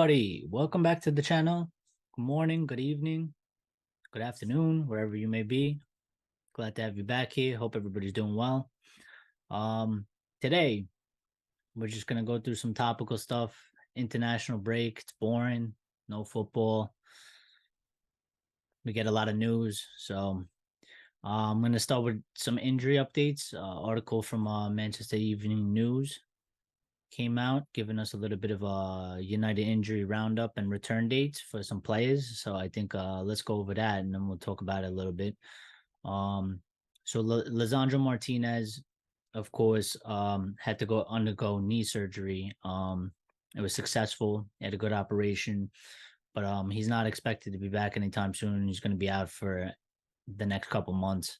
everybody. Welcome back to the channel. Good morning, good evening, good afternoon, wherever you may be. Glad to have you back here. Hope everybody's doing well. Today we're just gonna go through some topical stuff. International break, it's boring, no football. We get a lot of news, so I'm gonna start with some injury updates. Article from Manchester Evening News came out, giving us a little bit of a United injury roundup and return dates for some players. So I think let's go over that, and then we'll talk about it a little bit. So Lisandro Martinez, of course, had to undergo knee surgery. It was successful. He had a good operation, but he's not expected to be back anytime soon. He's going to be out for the next couple months,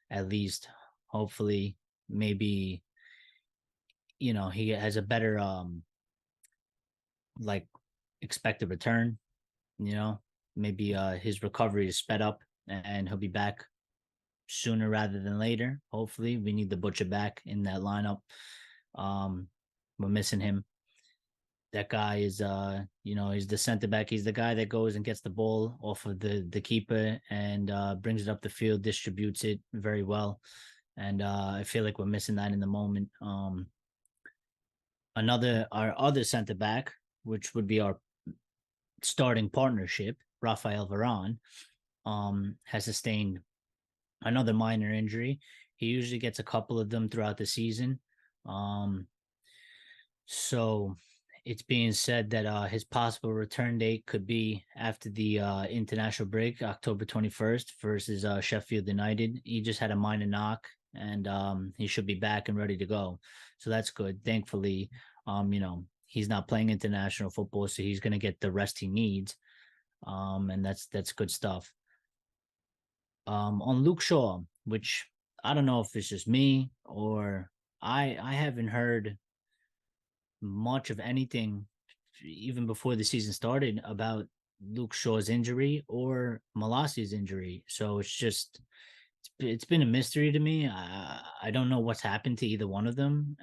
at least. Hopefully, maybe he has a better like expected return. Maybe his recovery is sped up and he'll be back sooner rather than later. Hopefully, we need the butcher back in that lineup. We're missing him. That guy is he's the center back. He's the guy that goes and gets the ball off of the keeper and brings it up the field, distributes it very well. And I feel like we're missing that in the moment. Our other center back, which would be our starting partnership, Rafael Varane, has sustained another minor injury. He usually gets a couple of them throughout the season. So it's being said that his possible return date could be after the international break, October 21st versus Sheffield United. He just had a minor knock, and he should be back and ready to go. So that's good. Thankfully, he's not playing international football, so he's going to get the rest he needs. And that's good stuff. On Luke Shaw, which I don't know if it's just me or I haven't heard much of anything even before the season started about Luke Shaw's injury or Malasia's injury. So it's been a mystery to me. I don't know what's happened to either one of them,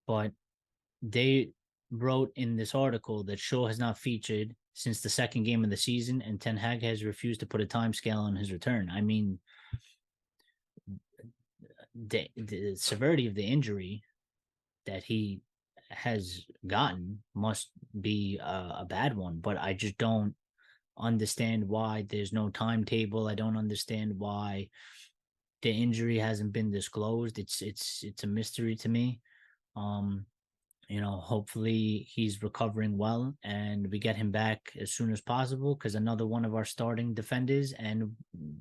but they wrote in this article that Shaw has not featured since the second game of the season, and Ten Hag has refused to put a time scale on his return. I mean, the severity of the injury that he has gotten must be a bad one, but I just don't understand why there's no timetable. I don't understand why the injury hasn't been disclosed. It's a mystery to me. Hopefully he's recovering well and we get him back as soon as possible, because another one of our starting defenders, and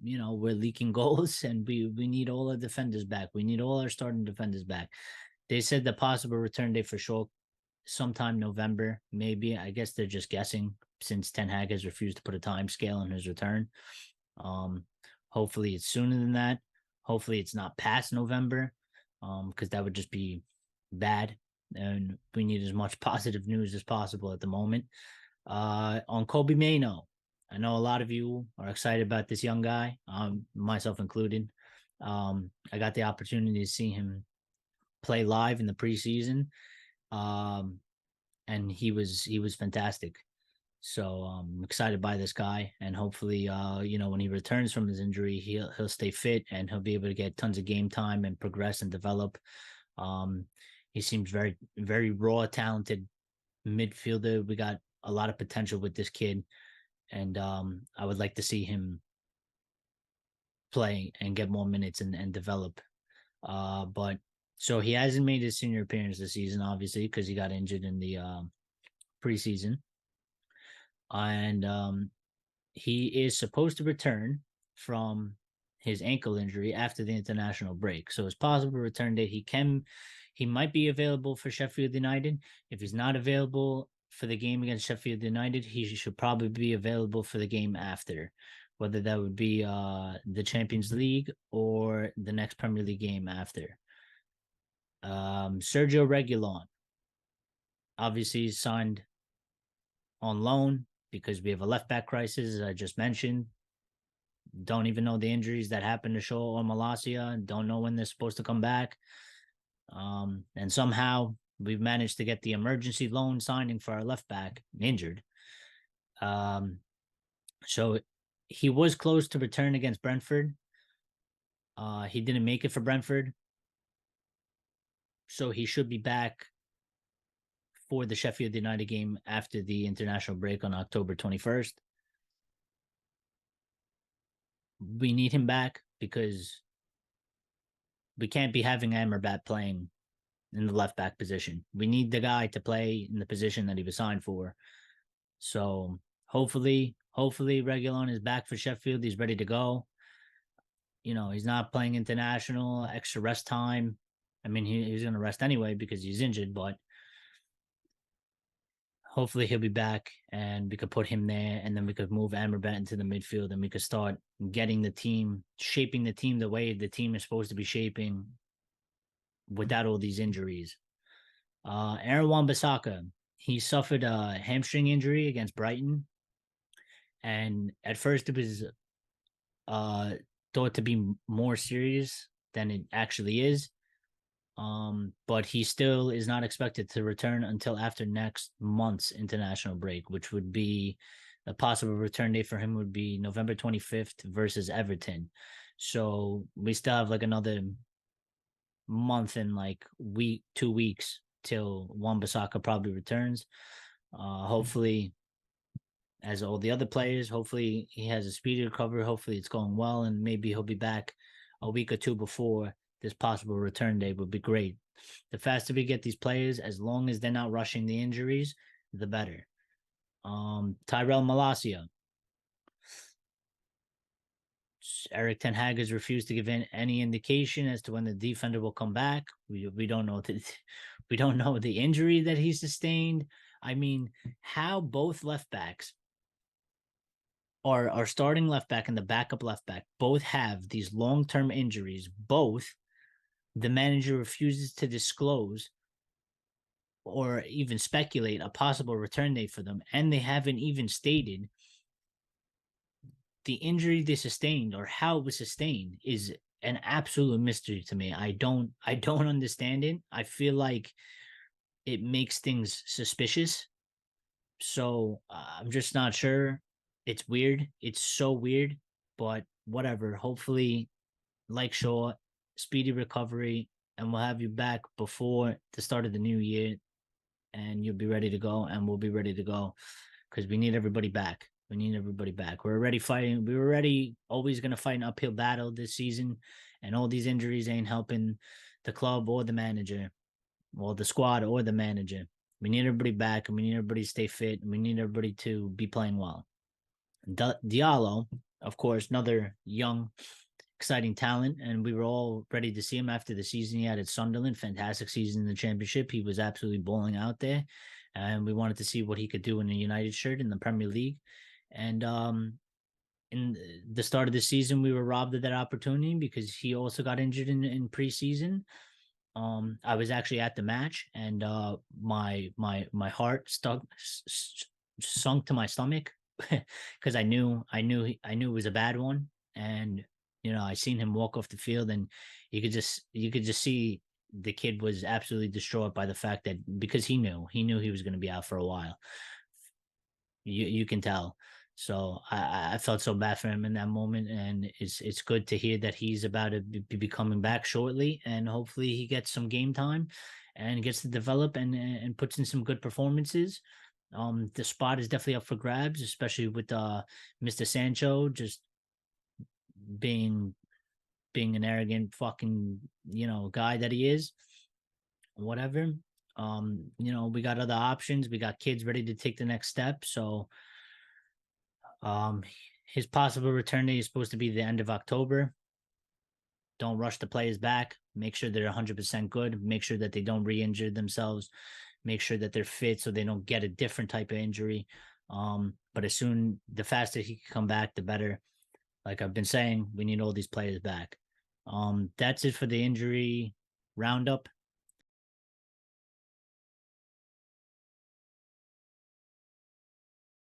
we're leaking goals, and we need all our defenders back. We need all our starting defenders back. They said the possible return date for sure sometime November, maybe. I guess they're just guessing since Ten Hag has refused to put a time scale on his return. Hopefully it's sooner than that. Hopefully it's not past November, because that would just be bad. And we need as much positive news as possible at the moment. On Kobe Mainoo, I know a lot of you are excited about this young guy, myself included. I got the opportunity to see him play live in the preseason, and he was fantastic. So I'm excited by this guy, and hopefully, when he returns from his injury, he'll stay fit and he'll be able to get tons of game time and progress and develop. He seems very, very raw, talented midfielder. We got a lot of potential with this kid, and I would like to see him play and get more minutes and develop. But so he hasn't made his senior appearance this season, obviously, because he got injured in the preseason. And he is supposed to return from his ankle injury after the international break. So his possible return date, he might be available for Sheffield United. If he's not available for the game against Sheffield United, he should probably be available for the game after, whether that would be the Champions League or the next Premier League game after. Sergio Reguilon, obviously signed on loan because we have a left back crisis, as I just mentioned. Don't even know the injuries that happened to Shaw or Malacia. Don't know when they're supposed to come back. And somehow we've managed to get the emergency loan signing for our left back injured. So he was close to return against Brentford. He didn't make it for Brentford. So he should be back for the Sheffield United game after the international break on October 21st. We need him back because we can't be having Amrabat playing in the left back position. We need the guy to play in the position that he was signed for. So hopefully Reguilon is back for Sheffield. He's ready to go. He's not playing international, extra rest time. I mean, he's going to rest anyway because he's injured, but hopefully he'll be back and we could put him there, and then we could move Amrabat into the midfield, and we could start getting the team, shaping the team the way the team is supposed to be shaping without all these injuries. Aaron Wan-Bissaka, he suffered a hamstring injury against Brighton, and at first it was thought to be more serious than it actually is. But he still is not expected to return until after next month's international break, which would be a possible return date for him would be November 25th versus Everton. So we still have like another month and like 2 weeks till Wan-Bissaka probably returns. Hopefully, as all the other players, hopefully he has a speedy recovery. Hopefully it's going well, and maybe he'll be back a week or two before this possible return date would be great. The faster we get these players, as long as they're not rushing the injuries, the better. Tyrell Malacia. Eric Ten Hag has refused to give any indication as to when the defender will come back. We don't know we don't know the injury that he sustained. I mean, how both left backs our starting left back and the backup left back both have these long-term injuries. Both the manager refuses to disclose or even speculate a possible return date for them, and they haven't even stated the injury they sustained or how it was sustained is an absolute mystery to me. I don't understand it. I feel like it makes things suspicious. So I'm just not sure. It's weird. It's so weird, but whatever. Hopefully, like Shaw, speedy recovery, and we'll have you back before the start of the new year, and you'll be ready to go, and we'll be ready to go because we need everybody back. We need everybody back. We're already fighting. We were already always going to fight an uphill battle this season, and all these injuries ain't helping the club or the manager, or the squad or the manager. We need everybody back, and we need everybody to stay fit, and we need everybody to be playing well. Diallo, of course, another young, exciting talent, and we were all ready to see him after the season he had at Sunderland. Fantastic season in the Championship. He was absolutely balling out there, and we wanted to see what he could do in a United shirt in the Premier League. And in the start of the season, we were robbed of that opportunity because he also got injured in preseason. I was actually at the match, and my heart sunk to my stomach because I knew it was a bad one, and I seen him walk off the field, and you could just see the kid was absolutely distraught by the fact that because he knew he was going to be out for a while. You can tell. So I felt so bad for him in that moment, and it's good to hear that he's about to be coming back shortly, and hopefully he gets some game time and gets to develop and puts in some good performances. The spot is definitely up for grabs, especially with Mr. Sancho just being an arrogant fucking guy that he is. Whatever. We got other options. We got kids ready to take the next step. So his possible return date is supposed to be the end of October. Don't rush the players back. Make sure they're 100% good. Make sure that they don't re-injure themselves. Make sure that they're fit so they don't get a different type of injury. But the faster he can come back, the better. Like I've been saying, we need all these players back. That's it for the injury roundup.